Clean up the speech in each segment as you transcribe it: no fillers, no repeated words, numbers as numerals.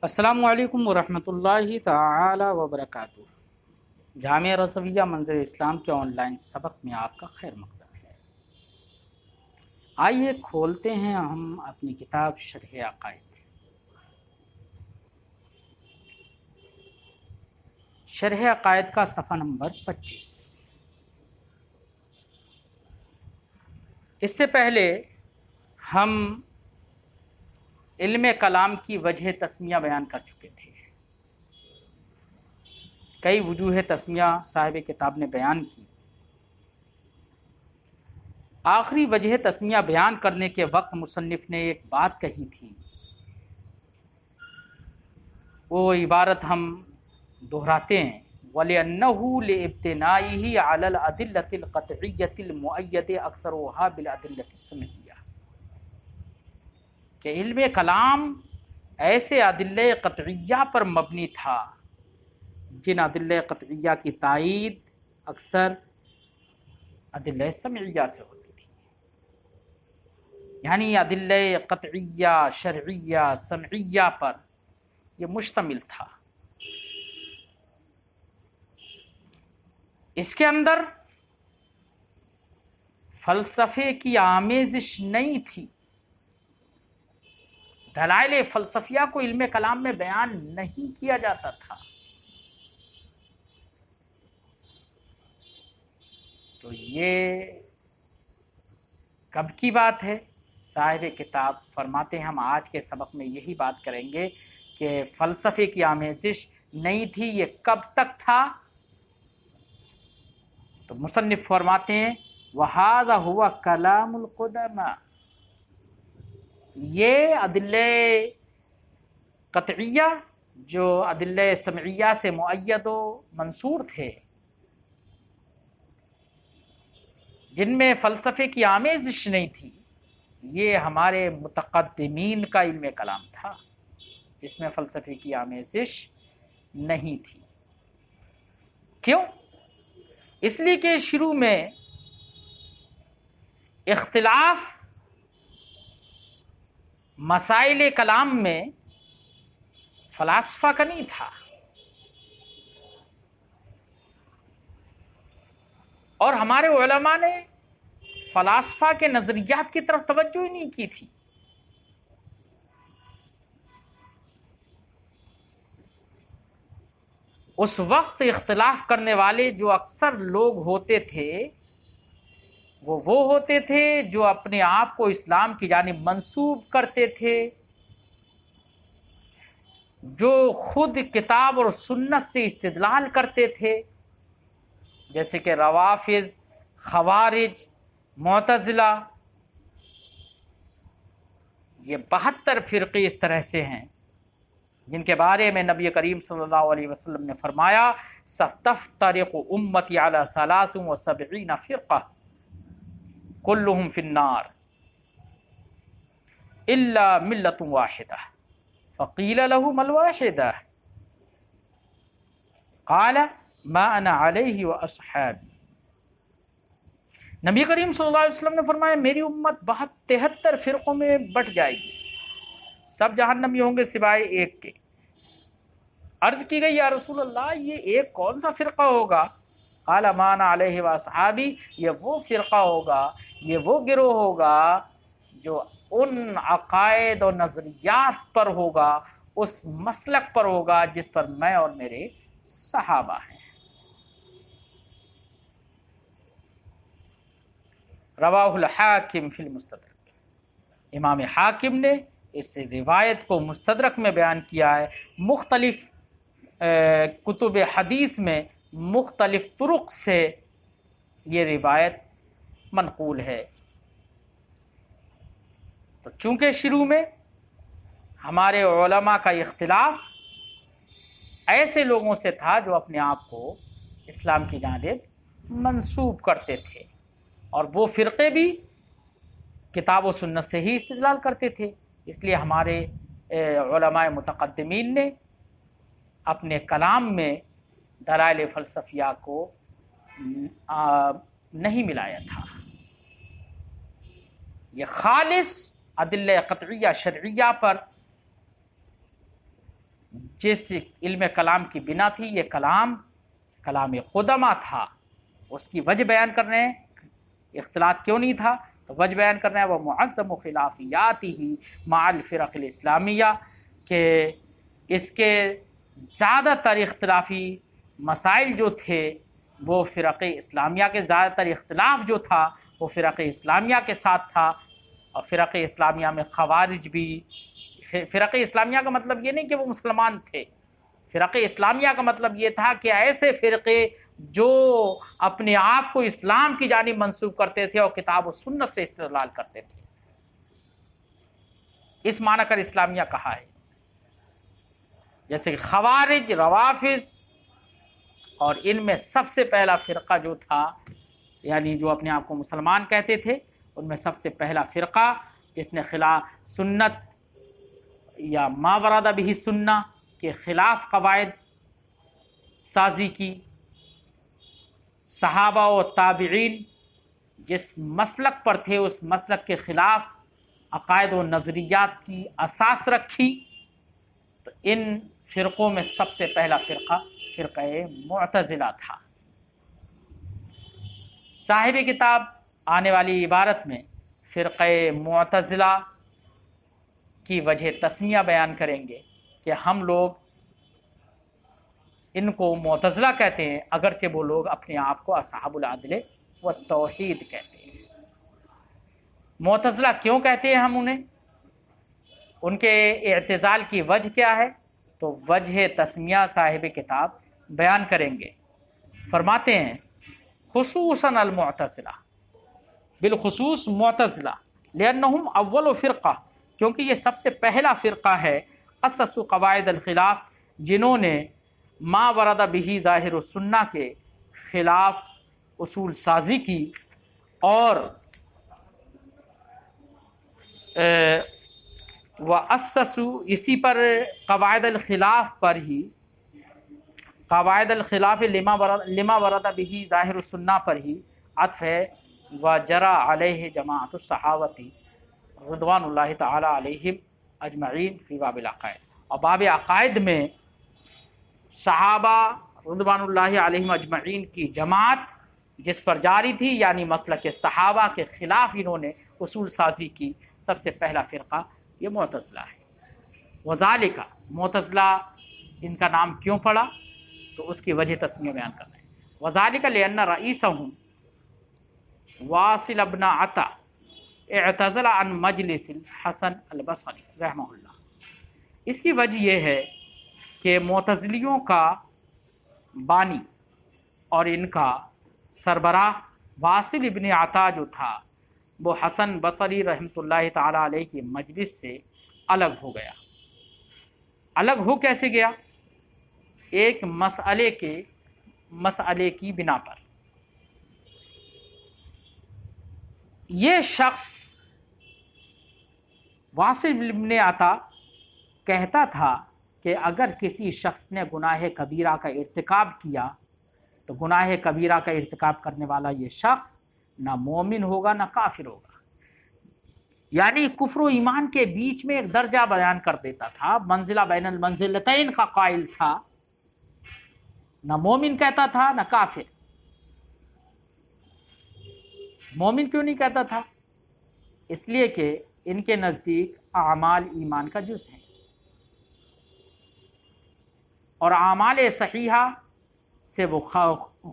السلام علیکم ورحمۃ اللہ تعالی وبرکاتہ۔ جامعہ رضویہ منظر اسلام کے آن لائن سبق میں آپ کا خیر مقدم ہے۔ آئیے کھولتے ہیں ہم اپنی کتاب شرح عقائد۔ شرح عقائد کا صفحہ نمبر 25۔ اس سے پہلے ہم علم کلام کی وجہ تسمیہ بیان کر چکے تھے۔ کئی وجوہ تسمیہ صاحب کتاب نے بیان کی۔ آخری وجہ تسمیہ بیان کرنے کے وقت مصنف نے ایک بات کہی تھی، وہ عبارت ہم دہراتے ہیں، وَلِأَنَّهُ لِإِبْتِنَائِهِ عَلَى الْأَدِلَّةِ الْقَطْعِيَّةِ الْمُؤَيَّدَةِ أَكْثَرُهَا بِالْأَدِلَّةِ السَّمْعِيَّةِ، کہ علم کلام ایسے ادلہ قطعیہ پر مبنی تھا جن ادلہ قطعیہ کی تائید اکثر ادلہ سمعیہ سے ہوتی تھی، یعنی ادلہ قطعیہ شرعیہ سمعیہ پر یہ مشتمل تھا۔ اس کے اندر فلسفے کی آمیزش نہیں تھی، دلائل فلسفیہ کو علم کلام میں بیان نہیں کیا جاتا تھا۔ تو یہ کب کی بات ہے؟ صاحب کتاب فرماتے ہیں ہم آج کے سبق میں یہی بات کریں گے کہ فلسفے کی آمیزش نہیں تھی، یہ کب تک تھا؟ تو مصنف فرماتے ہیں وَهَذَا هُوَ كَلَامُ الْقُدَمَاءِ، یہ ادلہ قطعیہ جو ادلہ سمعیہ سے مؤید و منصور تھے، جن میں فلسفے کی آمیزش نہیں تھی، یہ ہمارے متقدمین کا علم کلام تھا جس میں فلسفے کی آمیزش نہیں تھی۔ کیوں؟ اس لیے کہ شروع میں اختلاف مسائل کلام میں فلاسفہ کا نہیں تھا، اور ہمارے علماء نے فلاسفہ کے نظریات کی طرف توجہ ہی نہیں کی تھی۔ اس وقت اختلاف کرنے والے جو اکثر لوگ ہوتے تھے وہ ہوتے تھے جو اپنے آپ کو اسلام کی جانب منسوب کرتے تھے، جو خود کتاب اور سنت سے استدلال کرتے تھے، جیسے کہ روافض، خوارج، معتزلہ، یہ 72 فرقے اس طرح سے ہیں جن کے بارے میں نبی کریم صلی اللہ علیہ وسلم نے فرمایا سَتَفْتَرِقُ أُمَّتِي عَلَى 73 فرقہ كلهم في النار إلا ملة واحدة فقيل له ما الواحدة قال ما أنا عليه وأصحابي۔ نبی کریم صلی اللہ علیہ وسلم نے فرمایا میری امت 73 فرقوں میں بٹ جائے گی، سب جہنمی ہوں گے سوائے ایک کے۔ عرض کی گئی یا رسول اللہ یہ ایک کون سا فرقہ ہوگا؟ قال ما انا علیہ واصحابی، یہ وہ فرقہ ہوگا، یہ وہ گروہ ہوگا جو ان عقائد اور نظریات پر ہوگا، اس مسلک پر ہوگا جس پر میں اور میرے صحابہ ہیں۔ رواہ الحاکم فی المستدرک، امام حاکم نے اس روایت کو مستدرک میں بیان کیا ہے۔ مختلف کتب حدیث میں مختلف طرق سے یہ روایت منقول ہے۔ تو چونکہ شروع میں ہمارے علماء کا اختلاف ایسے لوگوں سے تھا جو اپنے آپ کو اسلام کی جانب منسوب کرتے تھے، اور وہ فرقے بھی کتاب و سنت سے ہی استدلال کرتے تھے، اس لیے ہمارے علماء متقدمین نے اپنے کلام میں دلائل فلسفیہ کو نہیں ملایا تھا۔ یہ خالص ادلہ قطعیہ شرعیہ پر جس علم کلام کی بنا تھی، یہ کلام قدما تھا، اس کی وجہ بیان کرنے، اختلاط کیوں نہیں تھا تو وجہ بیان کرنا ہے، وہ معظم خلافیاتہ مع الفرق الاسلامیہ، کہ اس کے زیادہ تر اختلافی مسائل جو تھے وہ فرق اسلامیہ کے، زیادہ تر اختلاف جو تھا وہ فرق اسلامیہ کے ساتھ تھا، اور فرق اسلامیہ میں خوارج بھی، فرق اسلامیہ کا مطلب یہ نہیں کہ وہ مسلمان تھے، فرق اسلامیہ کا مطلب یہ تھا کہ ایسے فرقے جو اپنے آپ کو اسلام کی جانب منسوب کرتے تھے اور کتاب و سنت سے استدلال کرتے تھے، اس معنی کر اسلامیہ کہا ہے، جیسے کہ خوارج، روافض، اور ان میں سب سے پہلا فرقہ جو تھا، یعنی جو اپنے آپ کو مسلمان کہتے تھے، ان میں سب سے پہلا فرقہ جس نے خلاف سنت یا ما ورد بہ سنہ کے خلاف قواعد سازی کی، صحابہ و تابعین جس مسلک پر تھے اس مسلک کے خلاف عقائد و نظریات کی اساس رکھی، تو ان فرقوں میں سب سے پہلا فرقہ معتزلہ تھا۔ صاحب کتاب آنے والی عبارت میں فرقہ معتزلہ کی وجہ تسمیہ بیان کریں گے کہ ہم لوگ ان کو معتزلہ کہتے ہیں، اگرچہ وہ لوگ اپنے آپ کو اصحاب العدل و توحید کہتے ہیں۔ معتزلہ کیوں کہتے ہیں ہم انہیں؟ ان کے اعتزال کی وجہ کیا ہے؟ تو وجہ تسمیہ صاحب کتاب بیان کریں گے۔ فرماتے ہیں خصوصاً المعتزلہ، بالخصوص معتزلہ، لأنہم اول فرقہ، کیونکہ یہ سب سے پہلا فرقہ ہے، اسسوا قواعد الخلاف، جنہوں نے ما ورد بہ ظاہر السنہ کے خلاف اصول سازی کی، اور وَأَسَّسُوا، اسی پر قواعد الخلاف پر ہی، قواعد الخلاف لما ورد بہ ظاہر السنہ پر ہی عطف ہے، وَجَرَى عَلَيْهِ جماعت الصحابتی رضوان اللہ تعالی علیہم اجمعین فی باب العقائد، اور باب عقائد میں صحابہ رضوان اللہ علیہم اجمعین کی جماعت جس پر جاری تھی، یعنی مسلک صحابہ کے خلاف انہوں نے اصول سازی کی، سب سے پہلا فرقہ یہ معتزلہ ہے۔ وذالک، معتزلہ ان کا نام کیوں پڑا تو اس کی وجہ تسمیہ بیان کرنا ہے۔ وذالک لأن رئیسہم واصل ابن عطا اعتزل عن مجلس الحسن البصری رحمہ اللہ، اس کی وجہ یہ ہے کہ معتزلیوں کا بانی اور ان کا سربراہ واصل ابن عطا جو تھا وہ حسن بصری رحمۃ اللہ تعالی علیہ کی مجلس سے الگ ہو گیا۔ الگ ہو کیسے گیا؟ ایک مسئلے کی بنا پر۔ یہ شخص واصل ابن عطا کہتا تھا کہ اگر کسی شخص نے گناہ کبیرہ کا ارتکاب کیا تو گناہ کبیرہ کا ارتکاب کرنے والا یہ شخص نہ مومن ہوگا نہ کافر ہوگا، یعنی کفر و ایمان کے بیچ میں ایک درجہ بیان کر دیتا تھا، منزلہ بین المنزلتین کا قائل تھا، نہ مومن کہتا تھا نہ کافر۔ مومن کیوں نہیں کہتا تھا؟ اس لیے کہ ان کے نزدیک اعمال ایمان کا جز ہیں، اور اعمال صحیحہ سے وہ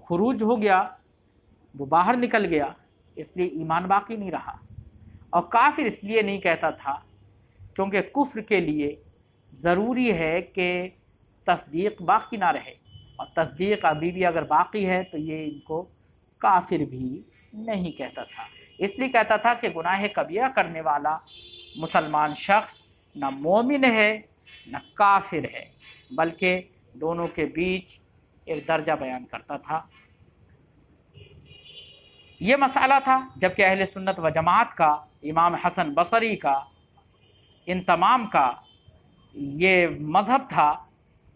خروج ہو گیا، وہ باہر نکل گیا، اس لیے ایمان باقی نہیں رہا۔ اور کافر اس لیے نہیں کہتا تھا کیونکہ کفر کے لیے ضروری ہے کہ تصدیق باقی نہ رہے، اور تصدیق ابھی بھی اگر باقی ہے تو یہ ان کو کافر بھی نہیں کہتا تھا۔ اس لیے کہتا تھا کہ گناہ کبیرہ کرنے والا مسلمان شخص نہ مومن ہے نہ کافر ہے، بلکہ دونوں کے بیچ ایک درجہ بیان کرتا تھا۔ یہ مسئلہ تھا، جبکہ اہل سنت و جماعت کا، امام حسن بصری کا، ان تمام کا یہ مذہب تھا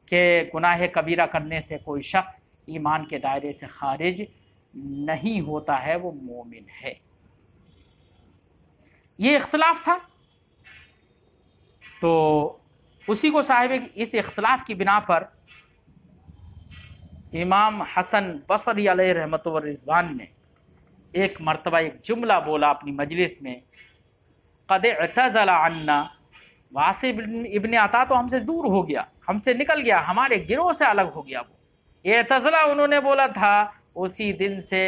کہ گناہ کبیرہ کرنے سے کوئی شخص ایمان کے دائرے سے خارج نہیں ہوتا ہے، وہ مومن ہے۔ یہ اختلاف تھا، تو اسی کو صاحب اس اختلاف کی بنا پر امام حسن بصری علیہ رحمت و رضوان نے ایک مرتبہ ایک جملہ بولا اپنی مجلس میں، قد اعتزل عنا، واصل ابن عطا تو ہم سے دور ہو گیا، ہم سے نکل گیا، ہمارے گروہ سے الگ ہو گیا۔ وہ اعتزلہ انہوں نے بولا تھا، اسی دن سے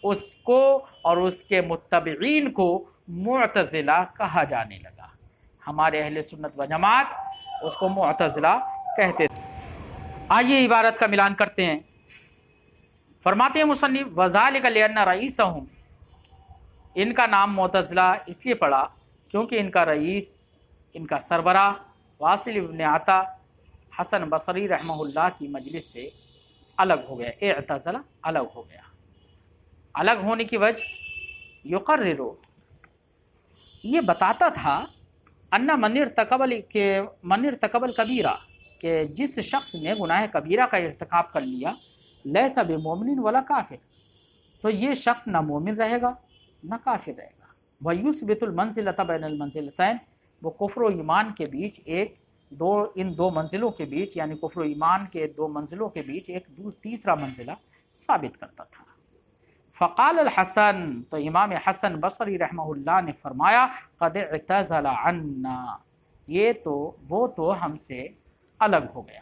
اس کو اور اس کے متبعین کو معتزلہ کہا جانے لگا۔ ہمارے اہل سنت و جماعت اس کو معتزلہ کہتے تھے۔ آئیے عبارت کا ملان کرتے ہیں۔ فرماتے ہیں مصنف وذالک لأن رئیسہم، ان کا نام معتزلہ اس لیے پڑا کیونکہ ان کا رئیس، ان کا سربراہ واصل ابن عطا حسن بصری رحمہ اللہ کی مجلس سے الگ ہو گیا۔ اعتزلہ الگ ہو گیا۔ الگ ہونے کی وجہ یقرر، یہ بتاتا تھا ان من ارتکب الکبیرہ، کہ جس شخص نے گناہ کبیرہ کا ارتکاب کر لیا، لیس بمومن ولا کافر، تو یہ شخص نہ مومن رہے گا نہ کافر رہے گا۔ ویثبت المنزلۃ بین المنزلتین، وہ کفر و ایمان کے بیچ ان دو منزلوں کے بیچ، یعنی کفر و ایمان کے دو منزلوں کے بیچ ایک تیسرا منزلہ ثابت کرتا تھا۔ فقال الحسن، تو امام حسن بصری رحمہ اللہ نے فرمایا قد اعتزل عنا، وہ تو ہم سے الگ ہو گیا۔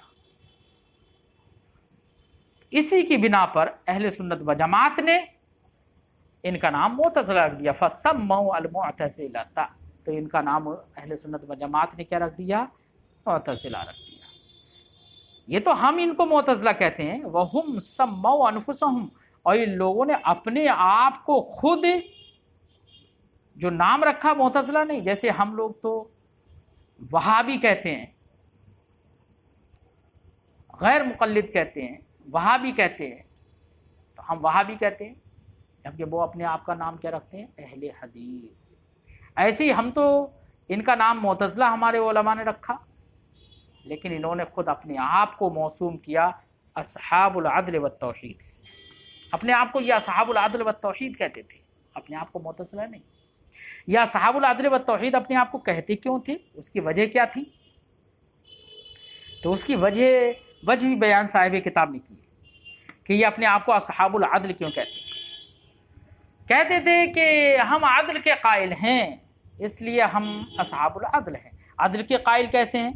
اسی کی بنا پر اہل سنت و جماعت نے ان کا نام معتزلہ رکھ دیا۔ فسموا المعتزلہ، تو ان کا نام اہل سنت و جماعت نے کیا رکھ دیا؟ معتزلہ رکھ دیا۔ یہ تو ہم ان کو معتزلہ کہتے ہیں، وہم سموا انفسہم، اور ان لوگوں نے اپنے آپ کو خود جو نام رکھا معتزلہ نہیں، جیسے ہم لوگ تو وہابی کہتے ہیں، غیر مقلد کہتے ہیں، وہابی کہتے ہیں، تو ہم وہابی کہتے ہیں، جبکہ وہ اپنے آپ کا نام کیا رکھتے ہیں؟ اہل حدیث۔ ایسے ہی ہم تو ان کا نام معتزلہ ہمارے علماء نے رکھا، لیکن انہوں نے خود اپنے آپ کو موسوم کیا اصحاب العدل والتوحید سے۔ اپنے آپ کو یہ اصحاب العدل والتوحید کہتے تھے، اپنے آپ کو معتزلہ نہیں۔ یا اصحاب العدل والتوحید اپنے آپ کو کہتے کیوں تھے؟ اس کی وجہ کیا تھی؟ تو اس کی وجہ بھی بیان صاحب کتاب نے کی ہے کہ یہ اپنے آپ کو اصحاب العدل کیوں کہتے تھے۔ کہتے تھے کہ ہم عدل کے قائل ہیں، اس لیے ہم اصحاب العدل ہیں۔ عدل کے قائل کیسے ہیں؟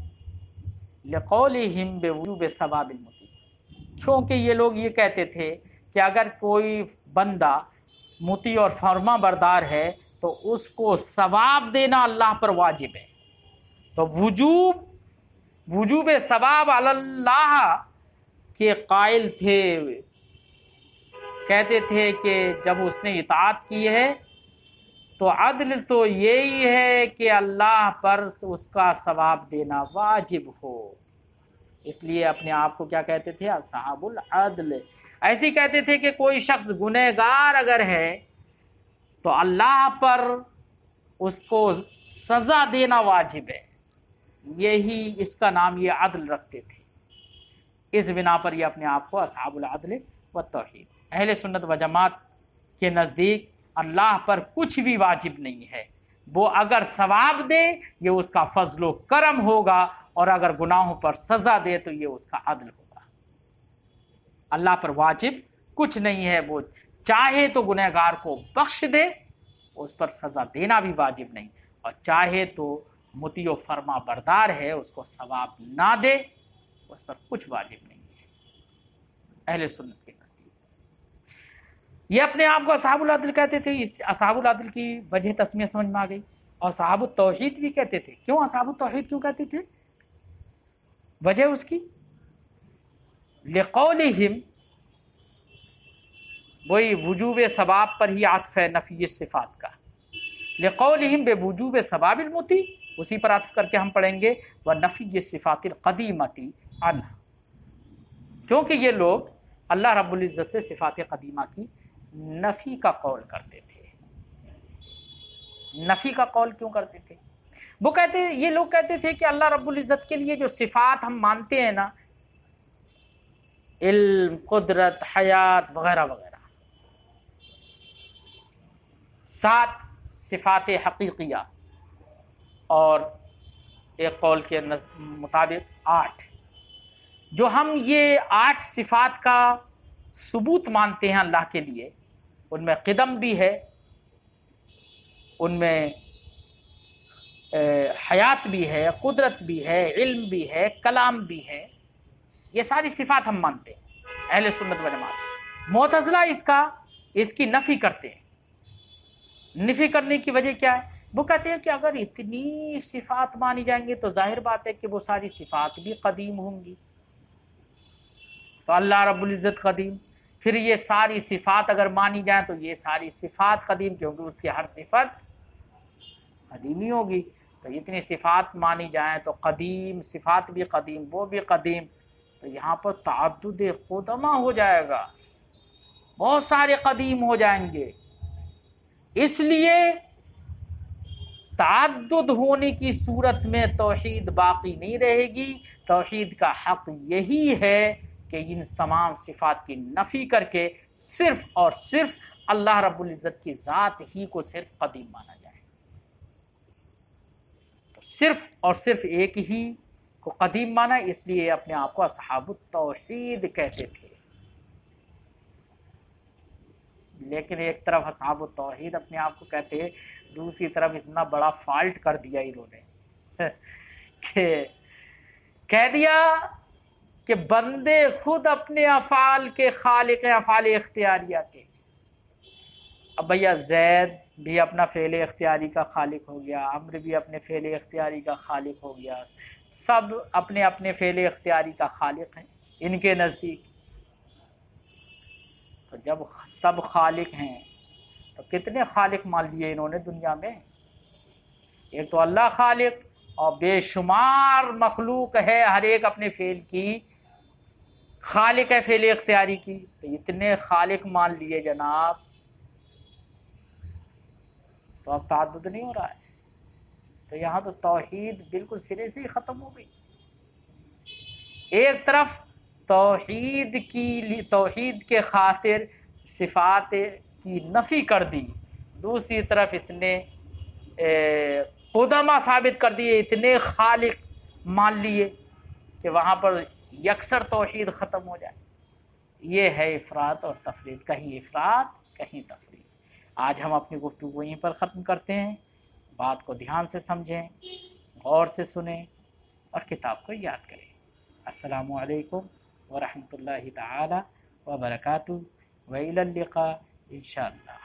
لقولہم بوجوب ثواب المطیع، کیونکہ یہ لوگ یہ کہتے تھے کہ اگر کوئی بندہ مطیع اور فرما بردار ہے تو اس کو ثواب دینا اللہ پر واجب ہے۔ تو وجوب ثواب علی اللہ کے قائل تھے، کہتے تھے کہ جب اس نے اطاعت کی ہے تو عدل تو یہی ہے کہ اللہ پر اس کا ثواب دینا واجب ہو، اس لیے اپنے آپ کو کیا کہتے تھے؟ اصحاب العدل۔ ایسے کہتے تھے کہ کوئی شخص گنہگار اگر ہے تو اللہ پر اس کو سزا دینا واجب ہے، یہی اس کا نام یہ عدل رکھتے تھے۔ اس بنا پر یہ اپنے آپ کو اصحاب العدل والتوحید۔ اہل سنت و جماعت کے نزدیک اللہ پر کچھ بھی واجب نہیں ہے، وہ اگر ثواب دے یہ اس کا فضل و کرم ہوگا، اور اگر گناہوں پر سزا دے تو یہ اس کا عدل ہوگا۔ اللہ پر واجب کچھ نہیں ہے، وہ چاہے تو گنہگار کو بخش دے، اس پر سزا دینا بھی واجب نہیں، اور چاہے تو مطیع و فرما بردار ہے اس کو ثواب نہ دے، اس پر کچھ واجب نہیں ہے اہل سنت کے نزدیک۔ یہ اپنے آپ کو اصحاب العدل کہتے تھے۔ اس اصحاب العدل کی وجہ تسمیہ سمجھ میں آ گئی۔ اور اصحاب التوحید بھی کہتے تھے۔ کیوں اصحاب التوحید کیوں کہتے تھے؟ وجہ اس کی لقولہم، وہی وجوب ثواب پر ہی عطف ہے نفی صفات کا، لقولہم بوجوب ثواب المطیع، اسی پر عطف کر کے ہم پڑھیں گے ونفی صفات القدیمۃ عنہ، کیونکہ یہ لوگ اللہ رب العزت سے صفات قدیمہ کی نفی کا قول کرتے تھے۔ نفی کا قول کیوں کرتے تھے؟ یہ لوگ کہتے تھے کہ اللہ رب العزت کے لیے جو صفات ہم مانتے ہیں نا، علم، قدرت، حیات وغیرہ وغیرہ، 7 صفات حقیقیہ اور ایک قول کے مطابق 8، جو ہم یہ 8 صفات کا ثبوت مانتے ہیں اللہ کے لیے، ان میں قدم بھی ہے، ان میں حیات بھی ہے، قدرت بھی ہے، علم بھی ہے، کلام بھی ہے، یہ ساری صفات ہم مانتے ہیں اہل سنت و جماعت۔ معتزلہ اس کی نفی کرتے ہیں۔ نفی کرنے کی وجہ کیا ہے؟ وہ کہتے ہیں کہ اگر اتنی صفات مانی جائیں گی تو ظاہر بات ہے کہ وہ ساری صفات بھی قدیم ہوں گی، تو اللہ رب العزت قدیم، پھر یہ ساری صفات اگر مانی جائیں تو یہ ساری صفات قدیم، کیونکہ اس کی ہر صفت قدیمی ہوگی، تو اتنی صفات مانی جائیں تو قدیم، صفات بھی قدیم، وہ بھی قدیم، تو یہاں پر تعدد قدمہ ہو جائے گا، بہت سارے قدیم ہو جائیں گے۔ اس لیے تعدد ہونے کی صورت میں توحید باقی نہیں رہے گی۔ توحید کا حق یہی ہے کہ ان تمام صفات کی نفی کر کے صرف اور صرف اللہ رب العزت کی ذات ہی کو صرف قدیم مانا جائے۔ تو صرف اور صرف ایک ہی کو قدیم مانا، اس لیے اپنے آپ کو اصحاب التوحید کہتے تھے۔ لیکن ایک طرف اصحاب التوحید اپنے آپ کو کہتے ہیں، دوسری طرف اتنا بڑا فالٹ کر دیا انہوں نے کہ کہہ دیا کہ بندے خود اپنے افعال کے خالق ہیں، افعال اختیاریہ کے۔ اب بھیا زید بھی اپنا فعل اختیاری کا خالق ہو گیا، عمرو بھی اپنے فعل اختیاری کا خالق ہو گیا، سب اپنے اپنے فعل اختیاری کا خالق ہیں ان کے نزدیک۔ تو جب سب خالق ہیں تو کتنے خالق مان لیے انہوں نے دنیا میں؟ ایک تو اللہ خالق، اور بے شمار مخلوق ہے، ہر ایک اپنے فعل کی خالق ہے، فعل اختیاری کی، تو اتنے خالق مان لیے جناب، تو اب تعدد نہیں ہو رہا ہے۔ تو یہاں تو توحید بالکل سرے سے ہی ختم ہو گئی۔ ایک طرف توحید کے خاطر صفات کی نفی کر دی، دوسری طرف اتنے قدمہ ثابت کر دیے، اتنے خالق مان لیے کہ وہاں پر یکسر توحید ختم ہو جائے۔ یہ ہے افراط اور تفرید، کہیں افراط کہیں تفرید۔ آج ہم اپنی گفتگو یہیں پر ختم کرتے ہیں۔ بات کو دھیان سے سمجھیں، غور سے سنیں اور کتاب کو یاد کریں۔ السلام علیکم ورحمۃ اللہ تعالی وبرکاتہ، وإلی اللقاء انشاءاللہ۔